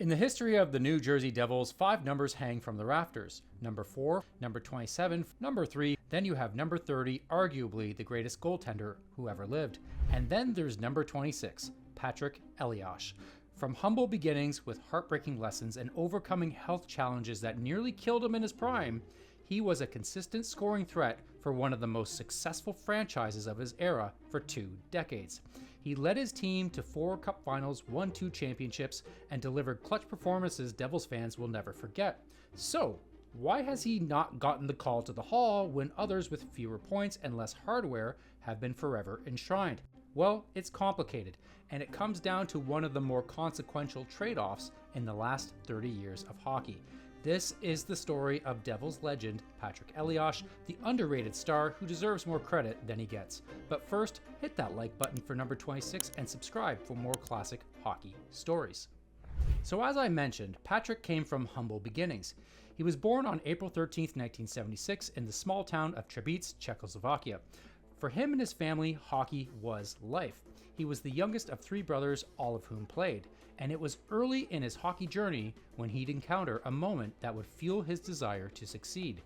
In the history of the New Jersey Devils, 5 numbers hang from the rafters. Number 4, number 27, number 3, then you have number 30, arguably the greatest goaltender who ever lived. And then there's number 26, Patrik Elias. From humble beginnings with heartbreaking lessons and overcoming health challenges that nearly killed him in his prime, he was a consistent scoring threat for one of the most successful franchises of his era for 2 decades. He led his team to 4 Cup finals, won 2 championships, and delivered clutch performances Devils fans will never forget. So, why has he not gotten the call to the Hall when others with fewer points and less hardware have been forever enshrined? Well, it's complicated, and it comes down to one of the more consequential trade-offs in the last 30 years of hockey. This is the story of Devils legend Patrik Elias, the underrated star who deserves more credit than he gets. But first, hit that like button for number 26 and subscribe for more classic hockey stories. So as I mentioned, Patrik came from humble beginnings. He was born on April 13, 1976 in the small town of Třebíč, Czechoslovakia. For him and his family, hockey was life. He was the youngest of 3 brothers, all of whom played, and it was early in his hockey journey when he'd encounter a moment that would fuel his desire to succeed.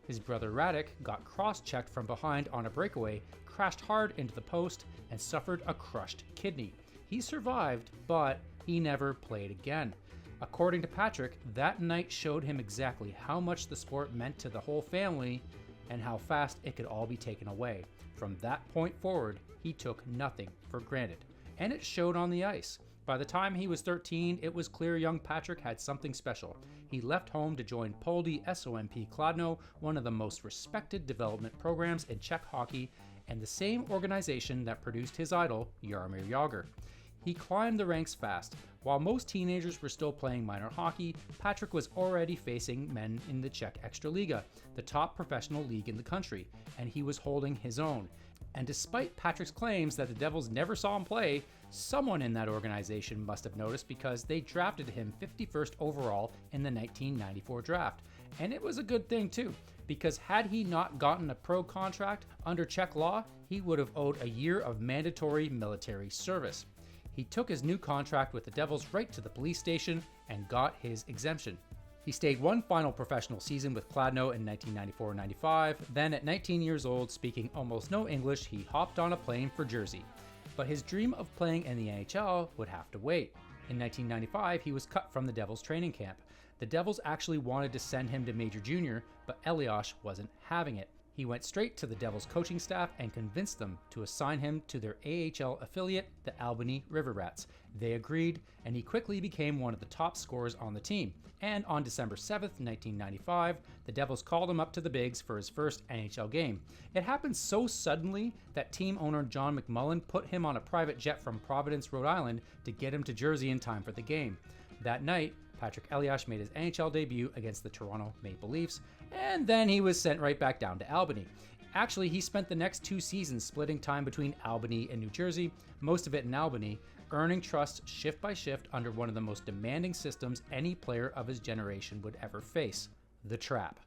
His brother Radek got cross-checked from behind on a breakaway, crashed hard into the post, and suffered a crushed kidney. He survived, but he never played again. According to Patrik, that night showed him exactly how much the sport meant to the whole family and how fast it could all be taken away. From that point forward, he took nothing for granted, and it showed on the ice. By the time he was 13, it was clear young Patrik had something special. He left home to join Poldi SOMP Kladno, one of the most respected development programs in Czech hockey, and the same organization that produced his idol, Jaromír Jágr. He climbed the ranks fast. While most teenagers were still playing minor hockey, Patrik was already facing men in the Czech Extraliga, the top professional league in the country, and he was holding his own. And despite Patrik's claims that the Devils never saw him play, someone in that organization must have noticed because they drafted him 51st overall in the 1994 draft. And it was a good thing too, because had he not gotten a pro contract under Czech law, he would have owed a year of mandatory military service. He took his new contract with the Devils right to the police station and got his exemption. He stayed one final professional season with Kladno in 1994-95. Then at 19 years old, speaking almost no English, he hopped on a plane for Jersey. But his dream of playing in the NHL would have to wait. In 1995, he was cut from the Devils training camp. The Devils actually wanted to send him to Major Junior, but Elias wasn't having it. He went straight to the Devils coaching staff and convinced them to assign him to their AHL affiliate, the Albany River Rats. They agreed, and he quickly became one of the top scorers on the team. And on December 7th, 1995, the Devils called him up to the Bigs for his first NHL game. It happened so suddenly that team owner John McMullen put him on a private jet from Providence, Rhode Island to get him to Jersey in time for the game. That night, Patrik Elias made his NHL debut against the Toronto Maple Leafs, and then he was sent right back down to Albany. Actually, he spent the next 2 seasons splitting time between Albany and New Jersey, most of it in Albany, earning trust shift by shift under one of the most demanding systems any player of his generation would ever face, the trap.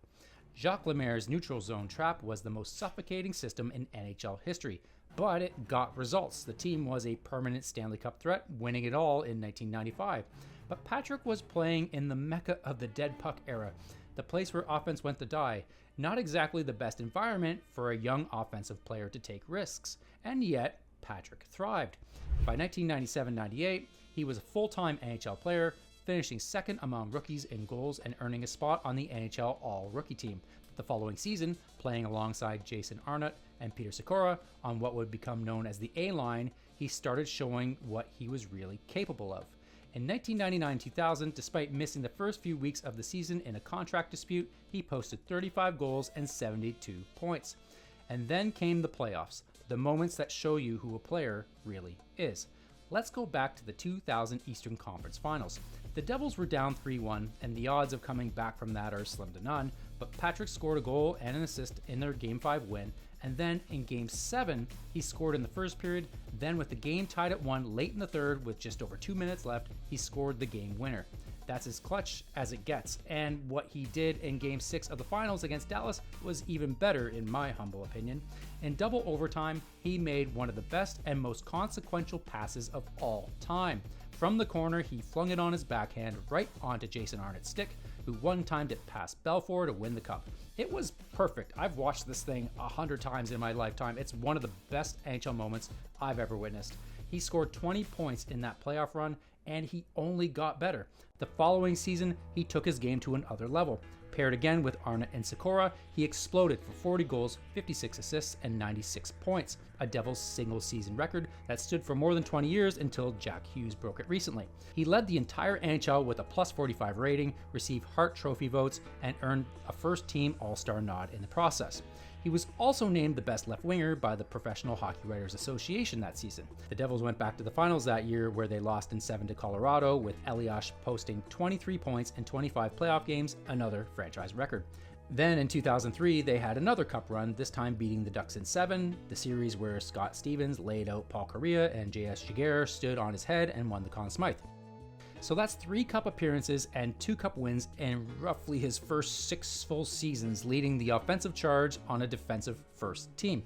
Jacques Lemaire's neutral zone trap was the most suffocating system in NHL history, but it got results. The team was a permanent Stanley Cup threat, winning it all in 1995. But Patrik was playing in the mecca of the dead puck era, the place where offense went to die. Not exactly the best environment for a young offensive player to take risks, and yet Patrik thrived. By 1997-98, he was a full-time NHL player, finishing second among rookies in goals and earning a spot on the NHL All-Rookie team. The following season, playing alongside Jason Arnott and Peter Sikora on what would become known as the A-line, he started showing what he was really capable of. In 1999-2000, despite missing the first few weeks of the season in a contract dispute, he posted 35 goals and 72 points. And then came the playoffs, the moments that show you who a player really is. Let's go back to the 2000 Eastern Conference Finals. The Devils were down 3-1, and the odds of coming back from that are slim to none, but Patrik scored a goal and an assist in their Game 5 win, and then in Game 7, he scored in the first period. Then with the game tied at 1 late in the third with just over 2 minutes left, he scored the game winner. That's as clutch as it gets, and what he did in Game 6 of the finals against Dallas was even better in my humble opinion. In double overtime, he made one of the best and most consequential passes of all time. from the corner, he flung it on his backhand right onto Jason Arnott's stick, who one-timed it past Belfour to win the cup. It was perfect. I've watched this thing 100 times in my lifetime. It's one of the best NHL moments I've ever witnessed. He scored 20 points in that playoff run, and he only got better. The following season, he took his game to another level. Paired again with Arnott and Sikora, he exploded for 40 goals, 56 assists, and 96 points, a Devils single-season record that stood for more than 20 years until Jack Hughes broke it recently. He led the entire NHL with a plus 45 rating, received Hart Trophy votes, and earned a first-team All-Star nod in the process. He was also named the best left winger by the Professional Hockey Writers Association that season. The Devils went back to the finals that year, where they lost in 7 to Colorado, with Elias posting 23 points in 25 playoff games, another franchise record. Then in 2003, they had another cup run, this time beating the Ducks in 7, the series where Scott Stevens laid out Paul Kariya and J.S. Giguère stood on his head and won the Conn Smythe. So that's 3 cup appearances and 2 cup wins in roughly his first 6 full seasons, leading the offensive charge on a defensive first team.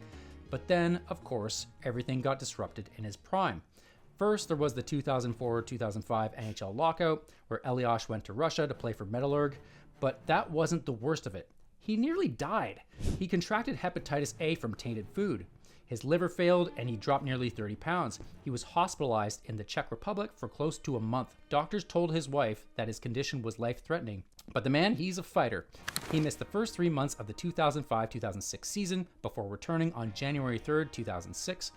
But then, of course, everything got disrupted in his prime. First, there was the 2004-2005 NHL lockout, where Elias went to Russia to play for Metallurg, but that wasn't the worst of it. He nearly died. He contracted hepatitis A from tainted food. His liver failed and he dropped nearly 30 pounds. He was hospitalized in the Czech Republic for close to a month. Doctors told his wife that his condition was life-threatening. But the man, he's a fighter. He missed the first 3 months of the 2005-2006 season before returning on January 3rd, 2006.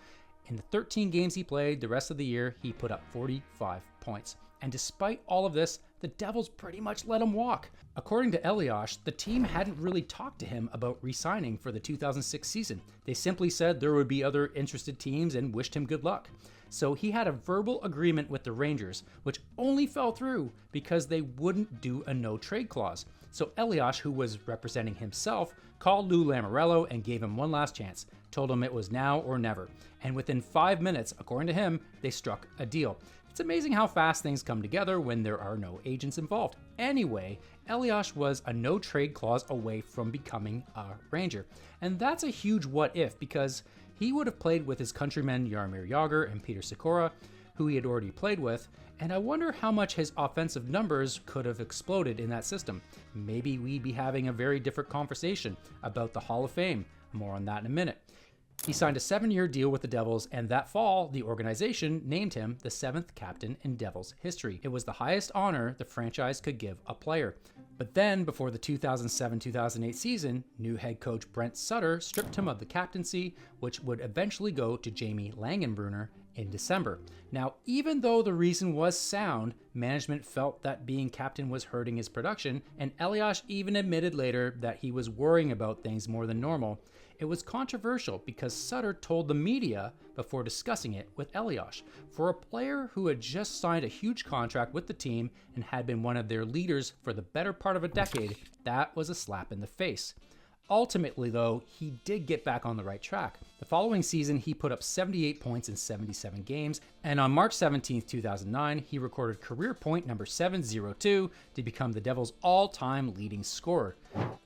In the 13 games he played the rest of the year, he put up 45 points. And despite all of this, the Devils pretty much let him walk. According to Elias, the team hadn't really talked to him about re-signing for the 2006 season. They simply said there would be other interested teams and wished him good luck. So he had a verbal agreement with the Rangers, which only fell through because they wouldn't do a no-trade clause. So Elias, who was representing himself, called Lou Lamoriello and gave him one last chance, told him it was now or never. And within 5 minutes, according to him, they struck a deal. It's amazing how fast things come together when there are no agents involved. Anyway, Elias was a no-trade clause away from becoming a Ranger. And that's a huge what-if, because he would have played with his countrymen Jaromir Jagr and Peter Sikora, who he had already played with, and I wonder how much his offensive numbers could have exploded in that system. Maybe we'd be having a very different conversation about the Hall of Fame. More on that in a minute. He signed a 7-year deal with the Devils, and that fall, the organization named him the 7th captain in Devils history. It was the highest honor the franchise could give a player. But then, before the 2007-2008 season, new head coach Brent Sutter stripped him of the captaincy, which would eventually go to Jamie Langenbrunner in December. Now, even though the reason was sound, management felt that being captain was hurting his production, and Elias even admitted later that he was worrying about things more than normal. It was controversial because Sutter told the media before discussing it with Elias. For a player who had just signed a huge contract with the team and had been one of their leaders for the better part of a decade, that was a slap in the face. Ultimately, though, he did get back on the right track. The following season, he put up 78 points in 77 games, and on March 17, 2009, he recorded career point number 702 to become the Devils' all-time leading scorer.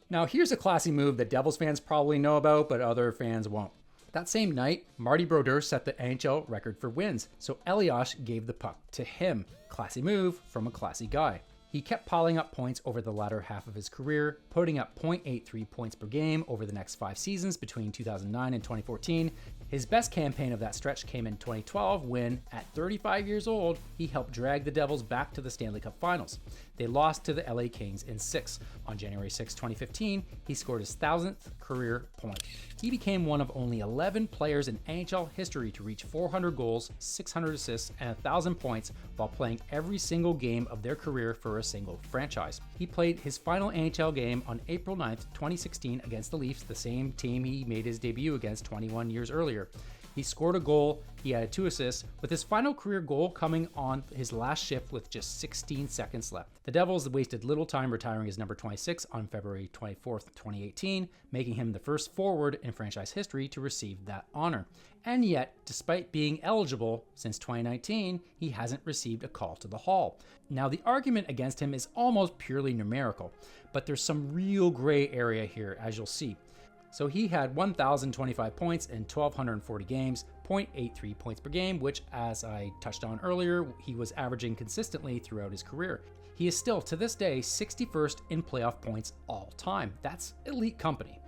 Now, here's a classy move that Devils fans probably know about, but other fans won't. That same night, Marty Brodeur set the NHL record for wins, so Elias gave the puck to him. Classy move from a classy guy. He kept piling up points over the latter half of his career, putting up .83 points per game over the next 5 seasons between 2009 and 2014. His best campaign of that stretch came in 2012 when, at 35 years old, he helped drag the Devils back to the Stanley Cup Finals. They lost to the LA Kings in 6. On January 6, 2015, he scored his 1,000th career point. He became one of only 11 players in NHL history to reach 400 goals, 600 assists, and 1,000 points while playing every single game of their career for a single franchise. He played his final NHL game on April 9, 2016 against the Leafs, the same team he made his debut against 21 years earlier. He scored a goal, he added 2 assists, with his final career goal coming on his last shift with just 16 seconds left. The Devils wasted little time retiring his number 26 on February 24, 2018, making him the first forward in franchise history to receive that honor. And yet, despite being eligible since 2019, he hasn't received a call to the Hall. Now, the argument against him is almost purely numerical, but there's some real gray area here, as you'll see. So he had 1,025 points in 1,240 games, 0.83 points per game, which, as I touched on earlier, he was averaging consistently throughout his career. He is still, to this day, 61st in playoff points all time. That's elite company.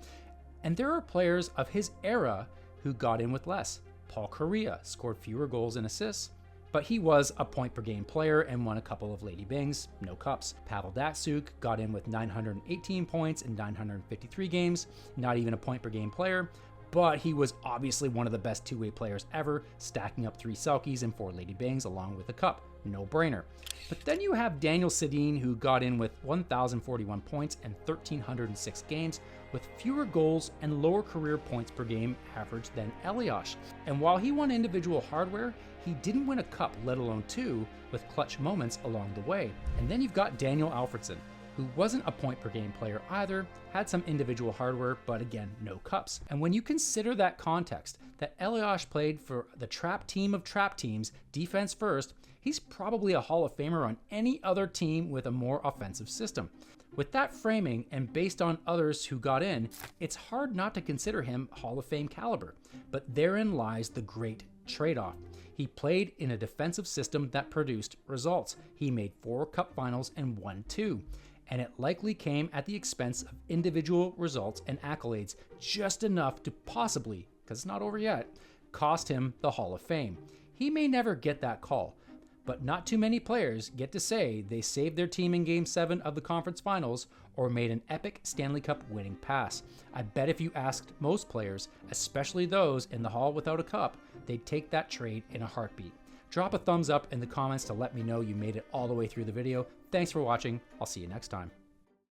And there are players of his era who got in with less. Paul Kariya scored fewer goals and assists, but he was a point per game player and won a couple of Lady Bings, no cups. Pavel Datsyuk got in with 918 points in 953 games, not even a point per game player, but he was obviously one of the best two-way players ever, stacking up 3 Selkies and 4 Lady Bings along with a cup. No brainer. But then you have Daniel Sedin, who got in with 1,041 points and 1,306 games, with fewer goals and lower career points per game average than Elias. And while he won individual hardware, he didn't win a cup, let alone 2, with clutch moments along the way. And then you've got Daniel Alfredsson, who wasn't a point per game player either, had some individual hardware, but again, no cups. And when you consider that context, that Elias played for the trap team of trap teams, defense first, he's probably a Hall of Famer on any other team with a more offensive system. With that framing, and based on others who got in, it's hard not to consider him Hall of Fame caliber. But therein lies the great trade-off. He played in a defensive system that produced results. He made 4 cup finals and won 2. And it likely came at the expense of individual results and accolades, just enough to possibly, because it's not over yet, cost him the Hall of Fame. He may never get that call, but not too many players get to say they saved their team in Game 7 of the conference finals or made an epic Stanley Cup winning pass. I bet if you asked most players, especially those in the Hall without a cup, they'd take that trade in a heartbeat. Drop a thumbs up in the comments to let me know you made it all the way through the video. Thanks for watching. I'll see you next time.